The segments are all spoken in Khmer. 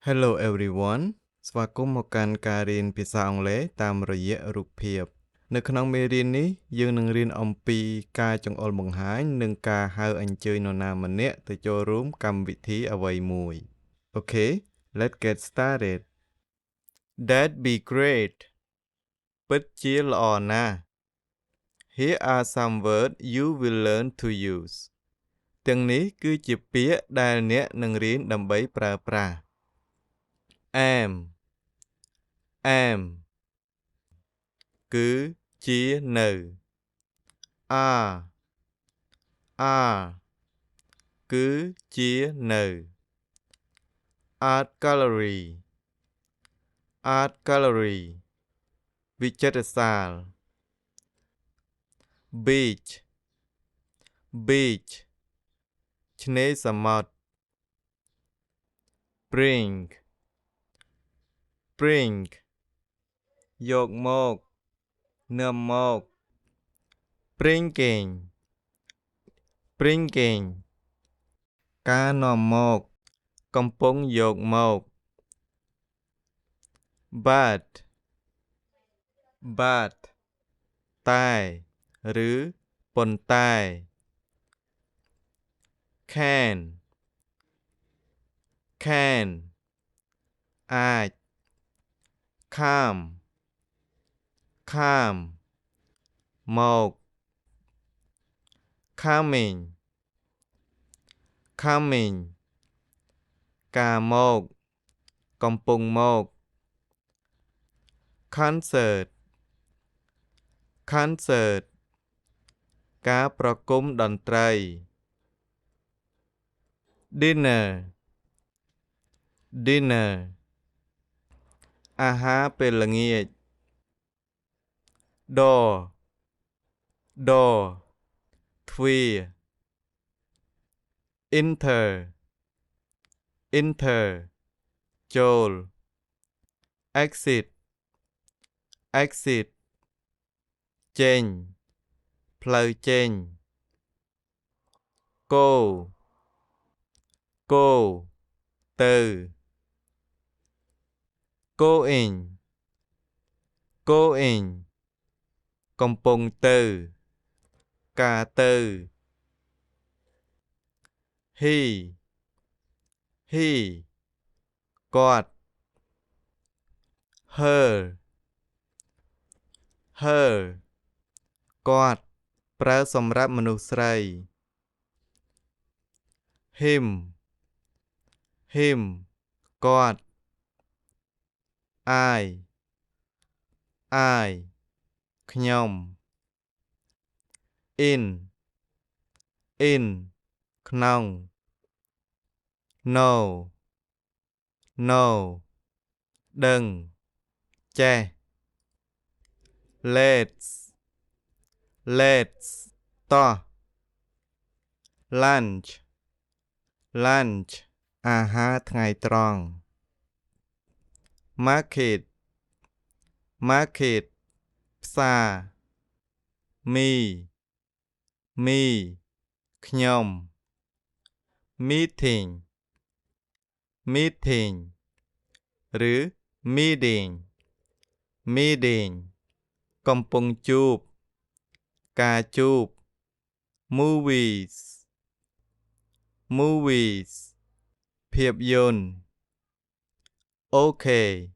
Hello everyone ស្វាគមន៍មកកាន់ការរៀនភាសាអង់គ្លេសតាមរយៈរូបភាពនៅក្នុងមេរៀននេះយើងនឹងរៀនអំពីការចង្អុលបង្ហាញនិងការហៅអញ្ជើញនរណាម្នាក់ទៅចូលរួមកម្មវិធីអ្វីមួយ Okay, let's get started. That'd be great. ពិតជាល្អណាស់ Here are some words you will learn to use. ទាំងនេះគឺជាពាក្យដែលអ្នកនឹងរៀនដើម្បីប្រើប្រាស់ am គឺជានៅ are គឺជានៅ art gallery វិចិត្រសាល beach ឆ្នេរសមុទ្រ bring យកមកនាំមក bringing ការនាំមកកំពុងយកមក but តែឬប៉ុន្តែ can អាច come មក coming ការមកកំពុងមក concert ការប្រគំតន្ត្រី dinner អាហារពេលល្ងាច door ទ្វារ enter ចូល exit ចេញផ្លូវចេញ go ទៅ going កំពុងទៅការទៅ he គាត់ her គាត់ប្រើសម្រាប់មនុស្សស្រី him គាត់ I ខ្ញុំ in ក្នុង no ដឹងចេះ let's តោះ lunch អាហារថ្ងៃត្រង់ market ផ្សារ me ខ្ញុំ meeting ឬ meeting កំពុងជួបការជួប movies ភាពយន្ត okay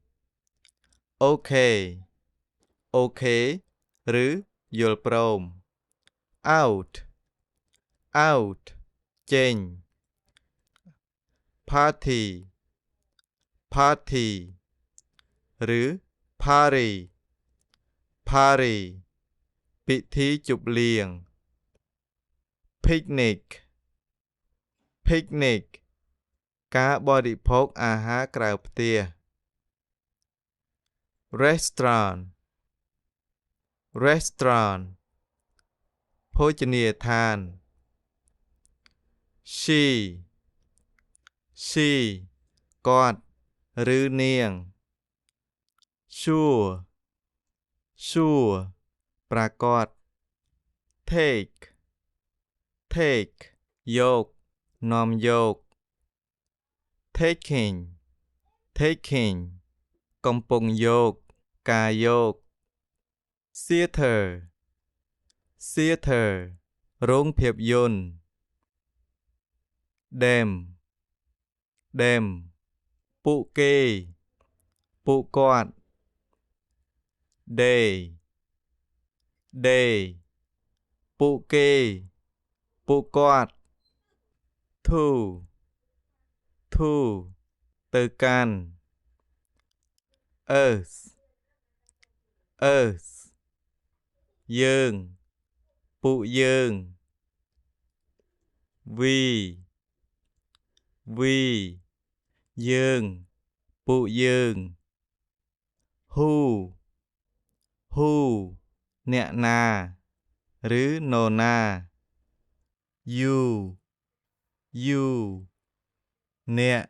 ឬយល់ព្រម out ចេញ party ឬ party ពិធីជប់លៀង picnic ការបរិភោគអាហារក្រៅផ្ទះ restaurant ភោជនីយដ្ឋាន she គាត់ឬនាង sure ប្រាកដ take យកនាំយក taking taking កំពុងយកការយក theater theater โรงភាពយន្ត them them ពួកគេពួកគាត់ they they ពួកគេពួកគាត់ to to ទៅកាន់ us us យើងពួកយើង we we យើងពួកយើង who who អ្នកណាឬនរណា you you អ្នក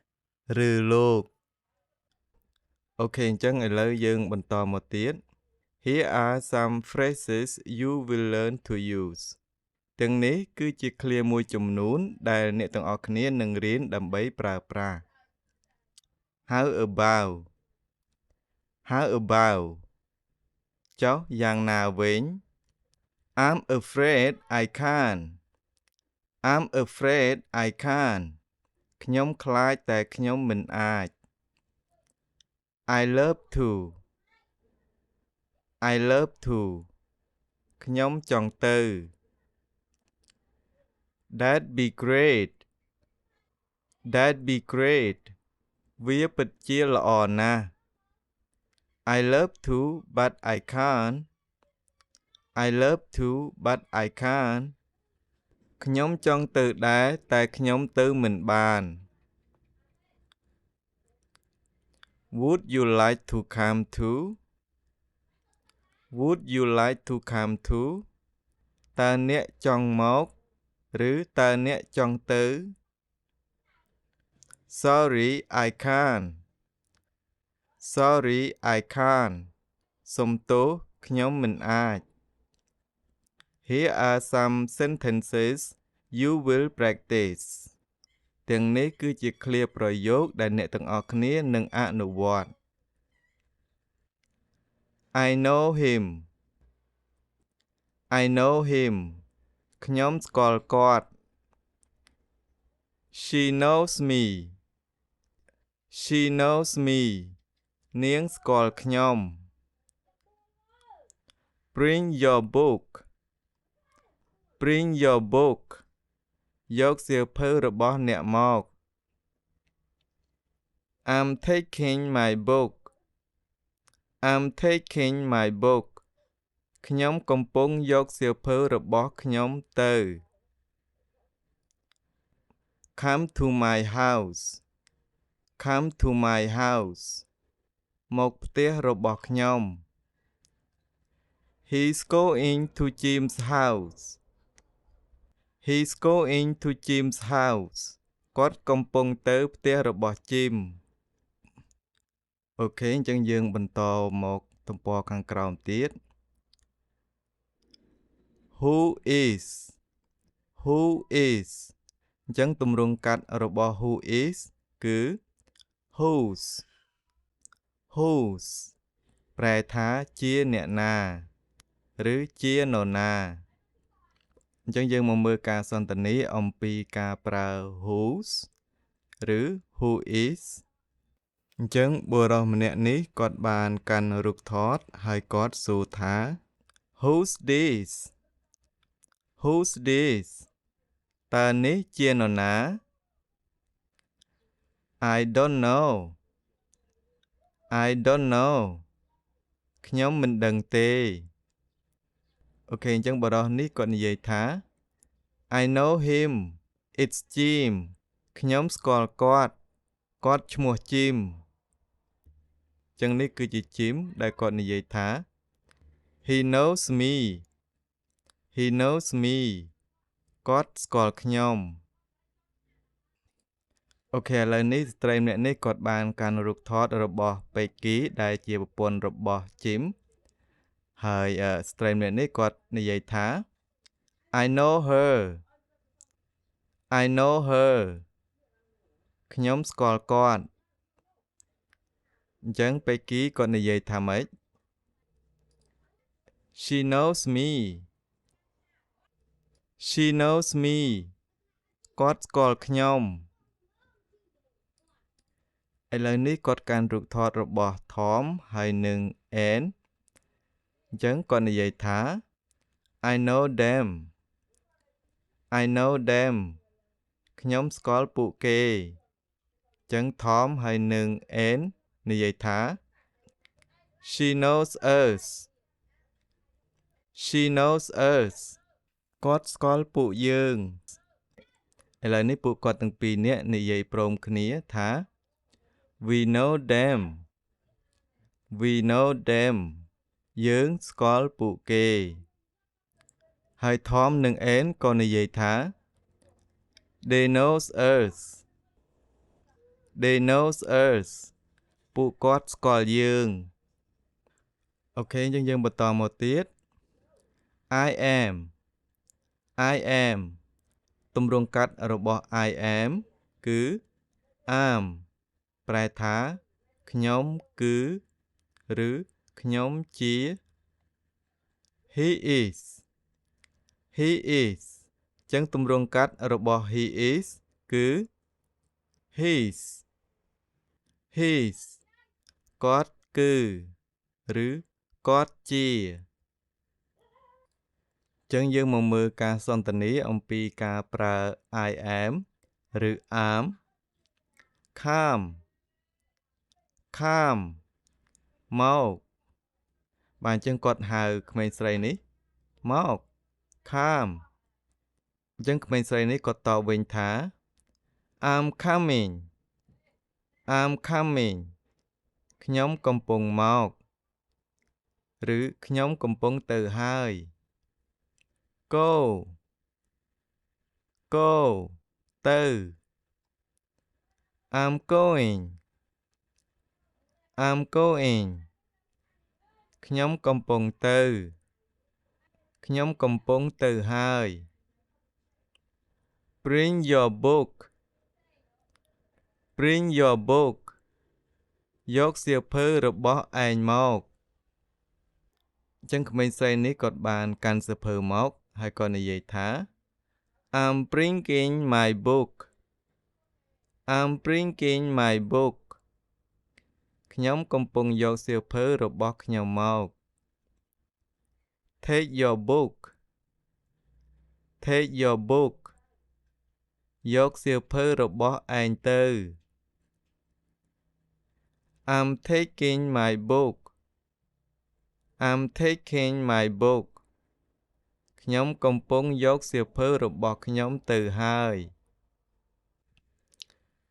ឬលោក អូខេអញ្ចឹងឥឡូវយើងបន្តមកទៀត Here are some phrases you will learn to use ទាំងនេះគឺជាឃ្លាមួយចំនួនដែលអ្នកទាំងអស់គ្នានឹងរៀនដើម្បីប្រើប្រាស់ How about How about ចុះយ៉ាងណាវិញ I'm afraid I can't I'm afraid I can't ខ្ញុំខ្លាចតែខ្ញុំមិនអាច I love to I love to ខ្ញុំចង់ទៅ That'd be great That'd be great វាពិតជាល្អណាស់ I love to but I can't I love to but I can't ខ្ញុំចង់ទៅដែរតែខ្ញុំទៅមិនបាន Would you like to come too Would you like to come too តើអ្នកចង់មកឬតើអ្នកចង់ទៅ Sorry I can't Sorry I can't សុំទោសខ្ញុំមិនអាច Here are some sentences you will practice ទាំងនេះគឺជាឃ្លាប្រយោគដែលអ្នកទាំងអស់គ្នានឹងអនុវត្ត I know him I know him ខ្ញុំស្គាល់គាត់ She knows me She knows me នាងស្គាល់ខ្ញុំ Bring your book Bring your book យកសៀវភៅរបស់អ្នកមក I'm taking my book I'm taking my book ខ្ញុំកំពុងយកសៀវភៅរបស់ខ្ញុំទៅ Come to my house Come to my house មកផ្ទះរបស់ខ្ញុំ He's going to Jim's house He's going to Jim's house គាត់កំពុងទៅផ្ទះរបស់ Jim អូខេអញ្ចឹងយើងបន្តមកទំព័រខាងក្រោមទៀត Who is Who is អញ្ចឹងទម្រង់កាត់របស់ who is គឺ whose whose ប្រែថាជាអ្នកណាឬជានរណាអញ្ចឹងយើងមកមើលការសន្ទនាអំពីការប្រើ whose ឬ who is អញ្ចឹងបុរសម្នាក់នេះគាត់បានកាន់រូបថតហើយគាត់សួរថា Who's this Who's this តើនេះជានរណា I don't know I don't know ខ្ញុំមិនដឹងទេអូខេអញ្ចឹងបុរសនេះគាត់និយាយថា I know him It's Jim ខ្ញុំស្គាល់គាត់គាត់ឈ្មោះ Jim អញ្ចឹងនេះគឺជា Jim ដែលគាត់និយាយថា He knows me He knows me គាត់ស្គាល់ខ្ញុំអូខេឥឡូវនេះស្ត្រីម្នាក់នេះគាត់បានកាន់រូបថតរបស់ Peggy ដែលជាប្រពន្ធរបស់ Jim ហើយស្ត្រីម្នាក់នេះគាត់និយាយថា I know her I know her ខ្ញុំស្គាល់គាត់ ចឹង Becky គាត់និយាយថាម៉េច She knows me She knows me គាត់ស្គាល់ខ្ញុំ ឥឡូវនេះគាត់កាន់រូបថតរបស់ Tom ហើយនិង Anne ចឹងគាត់និយាយថា I know them I know them ខ្ញុំស្គាល់ពួកគេចឹង Tom ហើយនិង Anne និយាយថា She knows us She knows us គាត់ស្គាល់ពួកយើងឥឡូវនេះពួកគាត់ទាំងពីរនាក់និយាយព្រមគ្នាថា We know them We know them យើងស្គាល់ពួកគេហើយ Tom និង Anne ក៏និយាយថា They knows us They knows us ពួកគាត់ស្គាល់យើងអូខេយើងបន្តមកទៀត I am ទម្រង់កាត់របស់ I am គឺ am ប្រែថាខ្ញុំគឺឬខ្ញុំជា He is ចឹងទម្រង់កាត់របស់ he is គឺ his គាត់គឺឬគាត់ជាចឹងយើងមកមើលការសន្ទនាអំពីការប្រើ I am ឬ am Come មកបានចឹងគាត់ហៅក្មេងស្រីនេះមក Come ចឹងក្មេងស្រីនេះគាត់តបវិញថា I'm coming ខ្ញុំកំពុងមកឬខ្ញុំកំពុងទៅហើយ Go ទៅ I'm going ខ្ញុំកំពុងទៅហើយ Bring your book យកសៀវភៅរបស់ឯងមកចឹងក្មេងស្រីនេះគាត់បានកាន់សៀវភៅមកហើយក៏និយាយថា I'm bringing my book ខ្ញុំកំពុងយកសៀវភៅរបស់ខ្ញុំមក Take your book យកសៀវភៅរបស់ឯងទៅ I'm taking my book ខ្ញុំកំពុងយកសៀវភៅរបស់ខ្ញុំទៅហើយ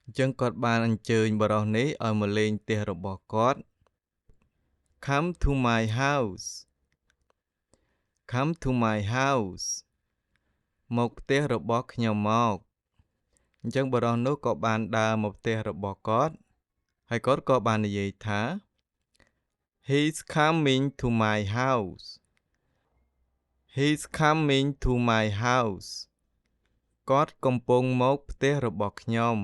អញ្ចឹងគាត់បានអញ្ជើញបរិសុទ្ធនេះឲ្យមកលេងផ្ទះរបស់គាត់ Come to my house មកផ្ទះរបស់ខ្ញុំមកអញ្ចឹងបរិសុទ្ធនោះក៏បានដើរមកផ្ទះរបស់គាត់ហើយគាត់ក៏បាននិយាយថា He's coming to my house គាត់កំពុងមកផ្ទះរបស់ខ្ញុំ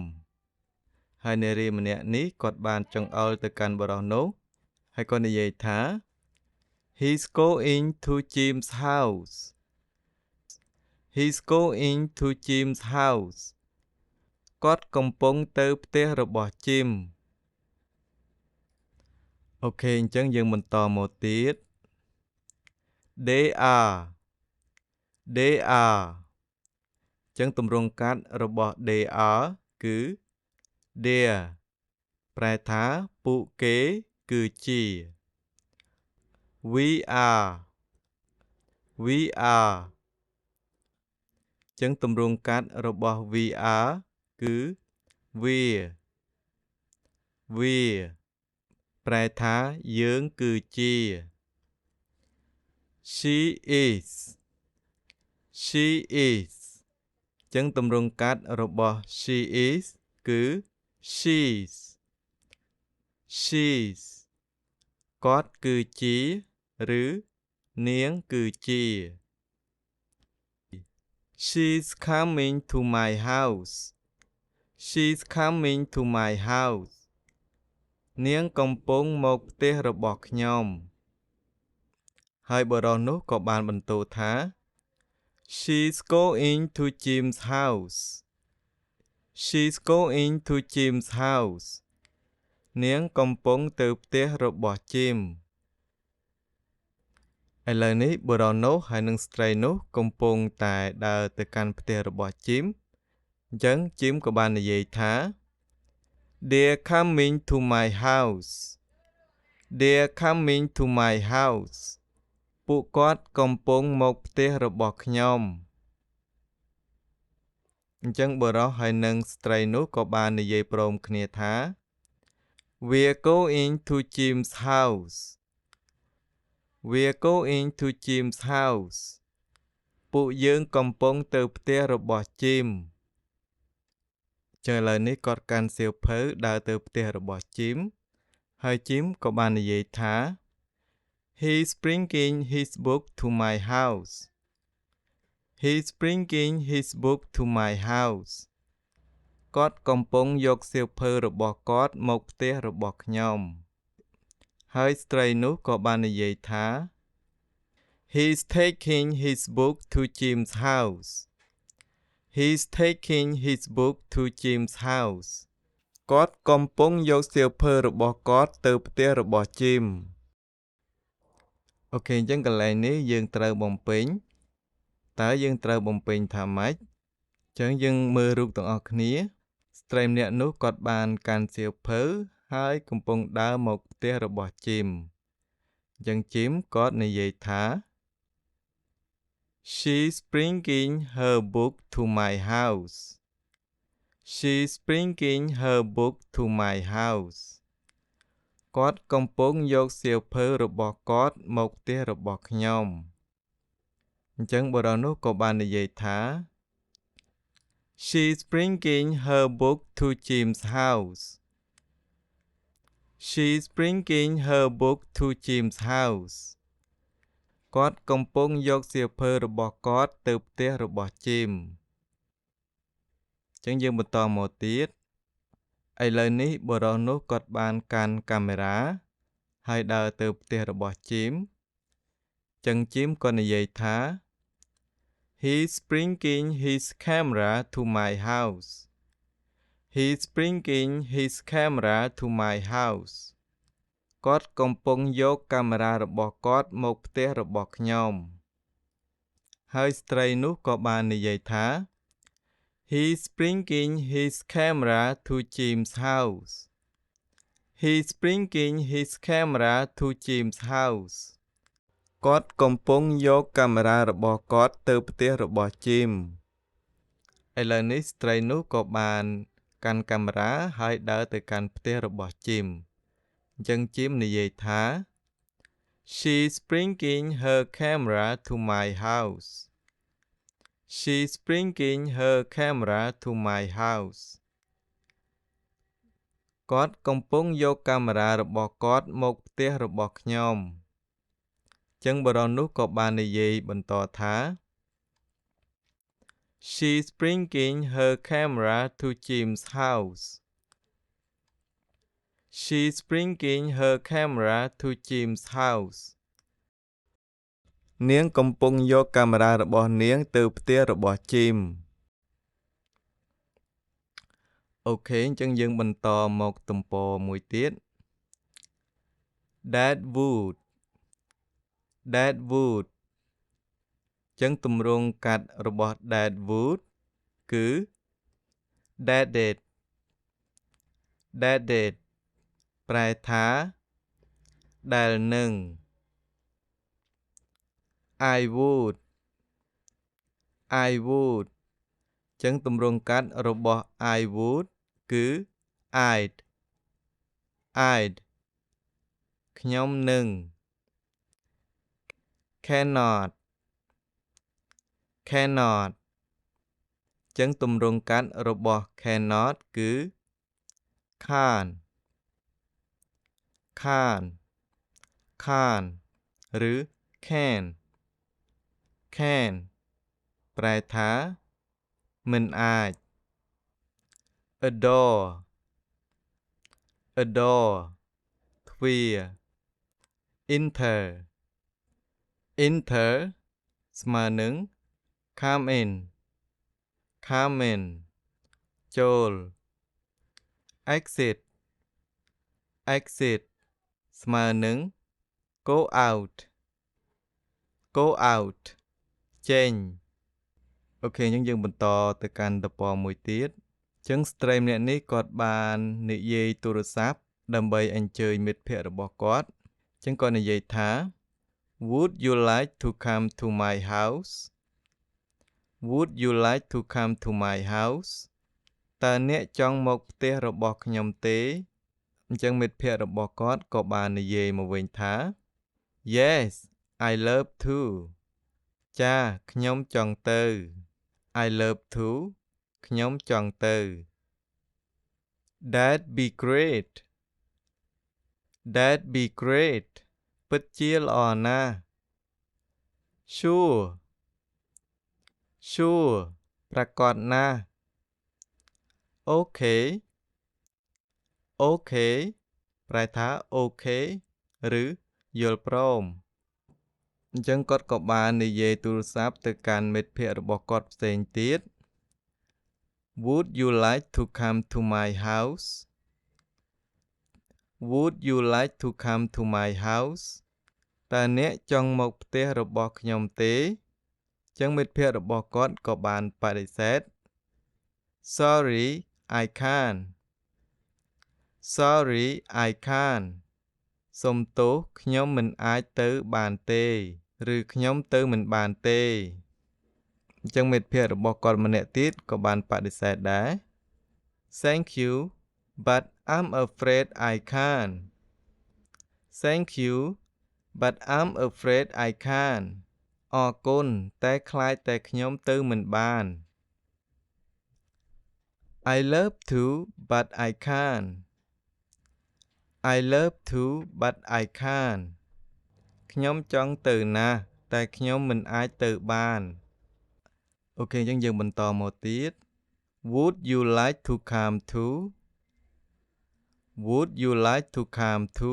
ហើយនារីម្នាក់នេះគាត់បានចង្អុលទៅកាន់បរិសុទ្ធនោះហើយក៏និយាយថា He's going to Jim's house គាត់កំពុងទៅផ្ទះរបស់ Jim អូខេអញ្ចឹងយើងបន្តមកទៀត They are អញ្ចឹងទម្រង់កាត់របស់ they are គឺ their ប្រែថាពួកគេគឺជា We are អញ្ចឹងទម្រង់កាត់របស់ we are គឺ we're ប្រែថាយើងគឺជា She is អញ្ចឹងទម្រង់កាត់របស់ she is គឺ she's គាត់គឺជាឬនាងគឺជា She's coming to my house នាងកំពុងមកផ្ទះរបស់ខ្ញុំហើយបុរសនោះក៏បានបន្ទោថា She's going to Jim's house She's going to Jim's house នាងកំពុងទៅផ្ទះរបស់ Jim ឥឡូវនេះបុរសនោះហើយនិងស្ត្រីនោះកំពុងតែដើរទៅកាន់ផ្ទះរបស់ Jim អញ្ចឹង Jim ក៏បាននិយាយថា They're coming to my house They're coming to my house ពួកគាត់កំពុងមកផ្ទះរបស់ខ្ញុំអញ្ចឹងបុរសហើយនិងស្ត្រីនោះក៏បាននិយាយព្រមគ្នាថា We're going to Jim's house We're going to Jim's house ពួកយើងកំពុងទៅផ្ទះរបស់ Jim ចឹងឥឡូវនេះគាត់កាន់សៀវភៅដើរទៅផ្ទះរបស់ Jim ហើយ Jim ក៏បាននិយាយថា He's bringing his book to my house He's bringing his book to my house គាត់កំពុងយកសៀវភៅរបស់គាត់មកផ្ទះរបស់ខ្ញុំហើយស្ត្រីនោះក៏បាននិយាយថា He's taking his book to Jim's house He's taking his book to Jim's house គាត់កំពុងយកសៀវភៅរបស់គាត់ទៅផ្ទះរបស់ Jim អូខេអញ្ចឹងកន្លែងនេះយើងត្រូវបំពេញតើយើងត្រូវបំពេញថាម៉េចអញ្ចឹងយើងមើលរូបទាំងអស់គ្នាស្ត្រីម្នាក់នោះគាត់បានកាន់សៀវភៅហើយកំពុងដើរមកផ្ទះរបស់ Jim អញ្ចឹង Jim គាត់និយាយថា She's bringing her book to my house She's bringing her book to my house គាត់កំពុងយកសៀវភៅរបស់គាត់មកផ្ទះរបស់ខ្ញុំអញ្ចឹងបុរសនោះក៏បាននិយាយថា She's bringing her book to Jim's house She's bringing her book to Jim's house គាត់កំពុងយកសៀវភៅរបស់គាត់ទៅផ្ទះរបស់ Jim អញ្ចឹងយើងបន្តមកទៀតឥឡូវនេះបុរសនោះគាត់បានកាន់កាមេរ៉ាហើយដើរទៅផ្ទះរបស់ Jim អញ្ចឹង Jim ក៏និយាយថា He's bringing his camera to my house He's bringing his camera to my house គាត់កំពុងយកកាមេរ៉ារបស់គាត់មកផ្ទះរបស់ខ្ញុំហើយស្ត្រីនោះក៏បាននិយាយថា He's bringing his camera to Jim's house He's bringing his camera to Jim's house គាត់កំពុងយកកាមេរ៉ារបស់គាត់ទៅផ្ទះរបស់ Jim ឥឡូវនេះស្ត្រីនោះក៏បានកាន់កាមេរ៉ាហើយដើរទៅកាន់ផ្ទះរបស់ Jim អញ្ចឹង Jim និយាយថា She's bringing her camera to my house She's bringing her camera to my house គាត់កំពុងយកកាមេរ៉ារបស់គាត់មកផ្ទះរបស់ខ្ញុំអញ្ចឹងបុរសនោះក៏បាននិយាយបន្តថា She's bringing her camera to Jim's house She's bringing her camera to Jim's house នាងកំពុងយកកាមេរ៉ារបស់នាងទៅផ្ទះរបស់ Jim អូខេអញ្ចឹងយើងបន្តមកទំព័រមួយទៀត Deadwood Deadwood អញ្ចឹងទម្រង់កាត់របស់ Deadwood គឺ Deaded Deaded ប្រែថាដែលនឹង I would I would អញ្ចឹងទម្រង់កាត់របស់ I would គឺ I'd I'd ខ្ញុំនឹង Cannot Cannot អញ្ចឹងទម្រង់កាត់របស់ Cannot គឺ Can't Can't Can't ឬ Can Can ប្រែថាមិនអាច Adore Adore ទ្វារ enter enter ស្មើនឹង come in come in ចូល exit exit ស្មើនឹង go out go out ចេញអូខេអញ្ចឹងយើងបន្តទៅកាន់តពមួយទៀតអញ្ចឹងស្ត្រីម្នាក់នេះគាត់បាននិយាយទូរស័ព្ទដើម្បីអញ្ជើញមិត្តភ័ក្តិរបស់គាត់អញ្ចឹងគាត់និយាយថា Would you like to come to my house Would you like to come to my house តើអ្នកចង់មកផ្ទះរបស់ខ្ញុំទេអញ្ចឹងមិត្តភ័ក្តិរបស់គាត់ក៏បាននិយាយមកវិញថា Yes I love to ចាខ្ញុំចង់ទៅ I love to ខ្ញុំចង់ទៅ That'd be great That'd be great ពិតជាល្អណាស់ Sure Sure ប្រាកដណាស់ Okay Okay ប្រែថាអូខេឬយល់ព្រមអញ្ចឹងគាត់ក៏បាននិយាយទូរស័ព្ទទៅកាន់មិត្តភ័ក្តិរបស់គាត់ផ្សេងទៀត Would you like to come to my house Would you like to come to my house តើអ្នកចង់មកផ្ទះរបស់ខ្ញុំទេអញ្ចឹងមិត្តភ័ក្តិរបស់គាត់ក៏បានបដិសេធ Sorry I can't Sorry I can't សុំទោសខ្ញុំមិនអាចទៅបានទេឬខ្ញុំទៅមិនបានទេអញ្ចឹងមិត្តភ័ក្តិរបស់គាត់ម្នាក់ទៀតក៏បានបដិសេធដែរ Thank you but I'm afraid I can't Thank you but I'm afraid I can't អរគុណតែខ្លាចតែខ្ញុំទៅមិនបាន I love to but I can't I love to but I can't ខ្ញុំចង់ទៅណាស់តែខ្ញុំមិនអាចទៅបានអូខេអញ្ចឹងយើងបន្តមកទៀត Would you like to come to Would you like to come to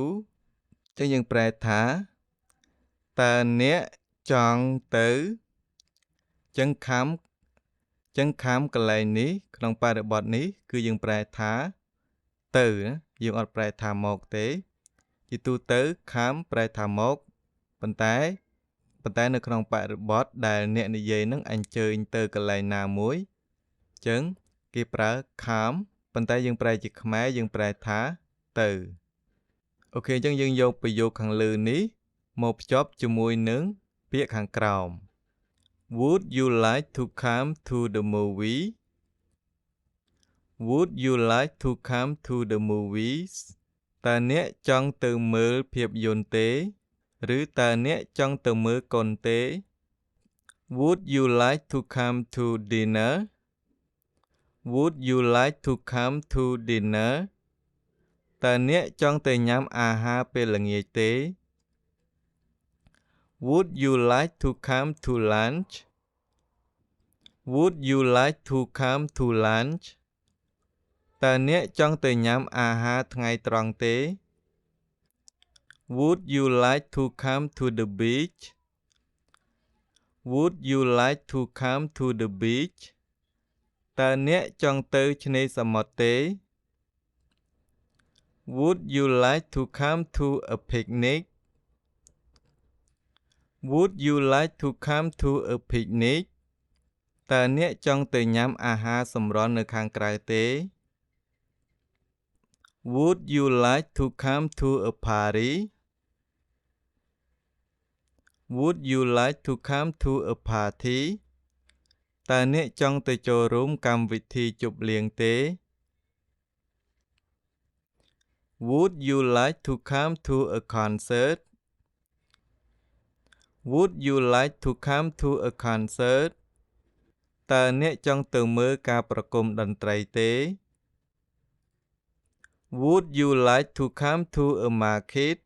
អញ្ចឹងយើងប្រែថាតើអ្នកចង់ទៅអញ្ចឹងខំកន្លែងនេះក្នុងបរិបទនេះគឺយើងប្រែថាទៅយើងអត់ប្រែថាមកទេជាទូទៅខំប្រែថាមកប៉ុន្តែនៅក្នុងបរិបទដែលអ្នកនិយាយនឹងអញ្ជើញទៅកន្លែងណាមួយអញ្ចឹងគេប្រើខំប៉ុន្តែយើងប្រែជាខ្មែរយើងប្រែថាទៅអូខេអញ្ចឹងយើងយកប្រយោគខាងលើនេះមកភ្ជាប់ជាមួយនឹងពាក្យខាងក្រោម Would you like to come to the movie Would you like to come to the movies តើអ្នកចង់ទៅមើលភាពយន្តទេឬតើអ្នកចង់ទៅមើលកុនទេ Would you like to come to dinner Would you like to come to dinner តើអ្នកចង់ទៅញ៉ាំអាហារពេលល្ងាចទេ Would you like to come to lunch Would you like to come to lunch តើអ្នកចង់ទៅញ៉ាំអាហារថ្ងៃត្រង់ទេ Would you like to come to the beach Would you like to come to the beach តើអ្នកចង់ទៅឆ្នេរសមុទ្រទេ Would you like to come to a picnic Would you like to come to a picnic តើអ្នកចង់ទៅញ៉ាំអាហារសម្រន់នៅខាងក្រៅទេ Would you like to come to a party Would you like to come to a party តើអ្នកចង់ទៅចូលរួមកម្មវិធីជប់លៀងទេ Would you like to come to a concert Would you like to come to a concert តើអ្នកចង់ទៅមើលការប្រគំតន្ត្រីទេ Would you like to come to a market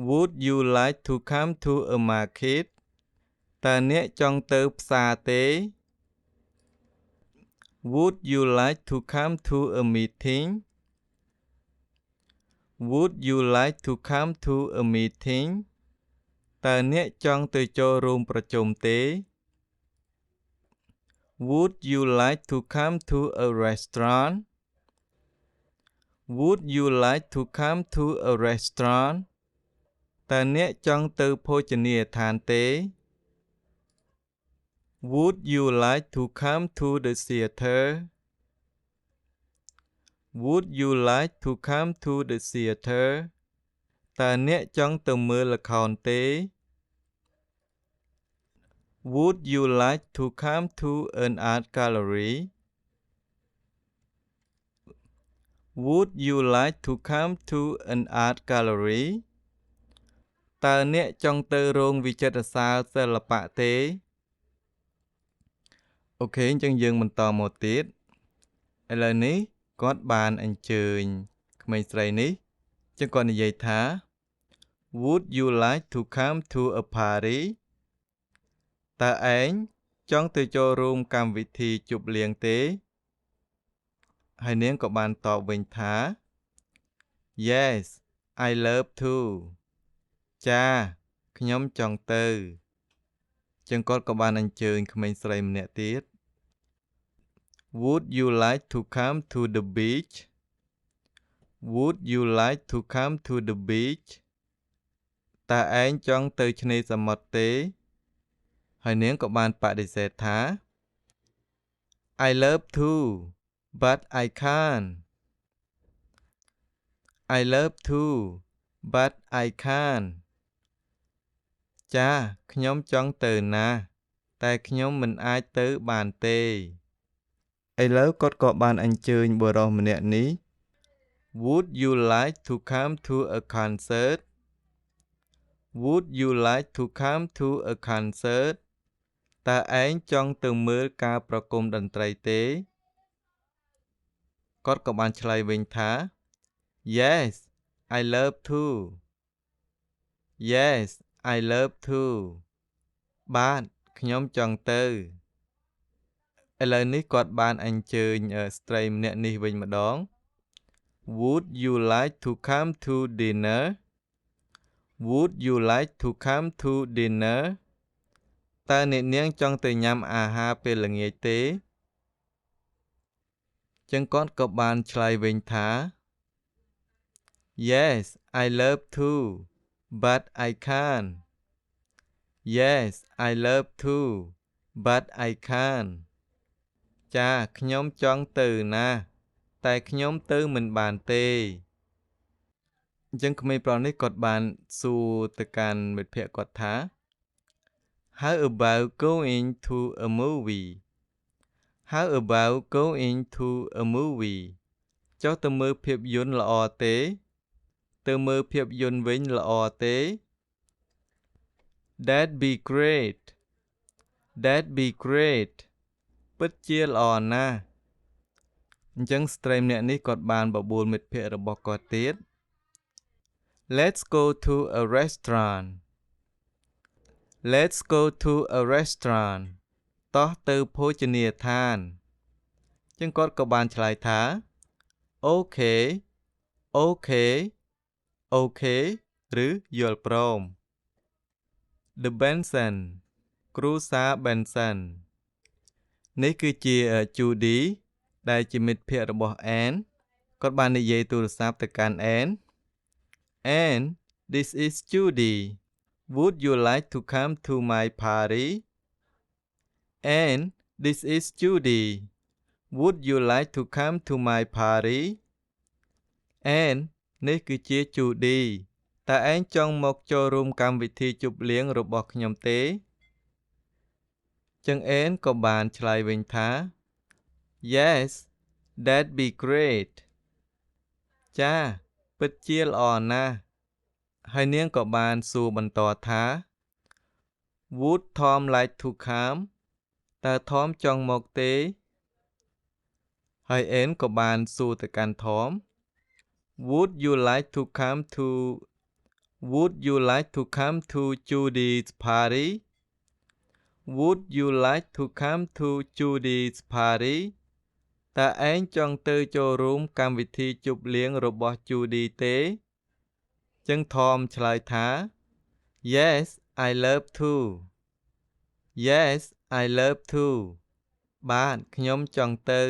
Would you like to come to a market តើអ្នកចង់ទៅផ្សារទេ Would you like to come to a meeting Would you like to come to a meeting តើអ្នកចង់ទៅចូលរួមប្រជុំទេ Would you like to come to a restaurant Would you like to come to a restaurant តើអ្នកចង់ទៅភោជនីយដ្ឋានទេ Would you like to come to the theater Would you like to come to the theater តើអ្នកចង់ទៅមើលល្ខោនទេ Would you like to come to an art gallery Would you like to come to an art gallery តើអ្នកចង់ទៅរោងវិចិត្រសាលសិល្បៈទេអូខេអញ្ចឹងយើងបន្តមកទៀតឥឡូវនេះគាត់បានអញ្ជើញក្មេងស្រីនេះអញ្ចឹងគាត់និយាយថា Would you like to come to a party តើឯងចង់ទៅចូលរួមកម្មវិធីជប់លៀងទេហើយនាងក៏បានតបវិញថា Yes I love to ចាខ្ញុំចង់ទៅចឹងគាត់ក៏បានអញ្ជើញក្មេងស្រីម្នាក់ទៀត Would you like to come to the beach Would you like to come to the beach តើឯងចង់ទៅឆ្នេរសមុទ្រទេហើយនាងក៏បានបដិសេធថា I love to but I can't I love to but I can't ចាខ្ញុំចង់ទៅណាតែខ្ញុំមិនអាចទៅបានទេឥឡូវគាត់ក៏បានអញ្ជើញបុរសម្នាក់នេះ Would you like to come to a concert Would you like to come to a concert តើឯងចង់ទៅមើលការប្រគំតន្ត្រីទេគាត់ក៏បានឆ្លើយវិញថា Yes I love to Yes I love to បាទខ្ញុំចង់ទៅឥឡូវនេះគាត់បានអញ្ជើញស្ត្រីម្នាក់នេះវិញម្ដង Would you like to come to dinner Would you like to come to dinner តើអ្នកនាងចង់ទៅញ៉ាំអាហារពេលល្ងាចទេចឹងគាត់ក៏បានឆ្លើយវិញថា Yes I love to but I can't Yes I love to but I can't ចាខ្ញុំចង់ទៅណាតែខ្ញុំទៅមិនបានទេអញ្ចឹងក្មេងប្រុសនេះគាត់បានសួរទៅកាន់មិត្តភក្តិគាត់ថា How about going to a movie How about going to a movie ចុះទៅមើលភាពយន្តល្អទេទៅមើលភាពយន្តវិញល្អទេ That'd be great That'd be great ពិតជាល្អណាស់អញ្ចឹងស្ត្រីម្នាក់នេះគាត់បានបបួលមិត្តភក្តិរបស់គាត់ទៀត Let's go to a restaurant Let's go to a restaurant តោះទៅភោជនីយដ្ឋានអញ្ចឹងគាត់ក៏បានឆ្លើយថា Okay Okay Okay ឬយល់ព្រម The Benson គ្រួសារ Benson នេះគឺជា Judy ដែលជាមិត្តភក្តិរបស់ Anne គាត់បាននិយាយទូរស័ព្ទទៅកាន់ Anne Anne this is Judy Would you like to come to my party Anne this is Judy Would you like to come to my party Anne នេះគឺជា Judy តើឯងចង់មកចូលរួមកម្មវិធីជប់លៀងរបស់ខ្ញុំទេចឹង Anne ក៏បានឆ្លើយវិញថា Yes that'd be great ចាពិតជាល្អណាស់ហើយនាងក៏បានសួរបន្តថា Would Tom like to come តើ Tom ចង់មកទេហើយ Anne ក៏បានសួរទៅកាន់ Tom Would you like to come to Judy's party Would you like to come to Judy's party តើឯងចង់ទៅចូលរួមកម្មវិធីជប់លៀងរបស់ Judy ទេ ចឹងថមឆ្លើយថា Yes I love to Yes I love to បាទខ្ញុំចង់ទៅ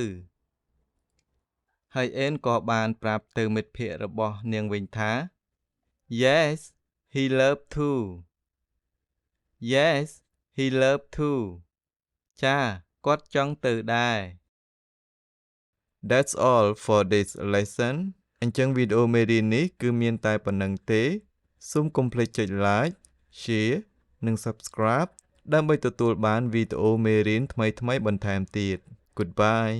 ហើយអេនក៏បានប្រាប់ទៅមិត្តភក្តិរបស់នាងវិញថា Yes he love to Yes he love to ចាគាត់ចង់ទៅដែរ That's all for this lesson អញ្ចឹងវីដេអូមេរៀននេះគឺមានតែប៉ុណ្្នឹងទេសូមកុំភ្លេចចុច like share និង subscribe ដើម្បីទទួលបានវីដេអូមេរៀនថ្មីៗបន្ថែមទៀត Goodbye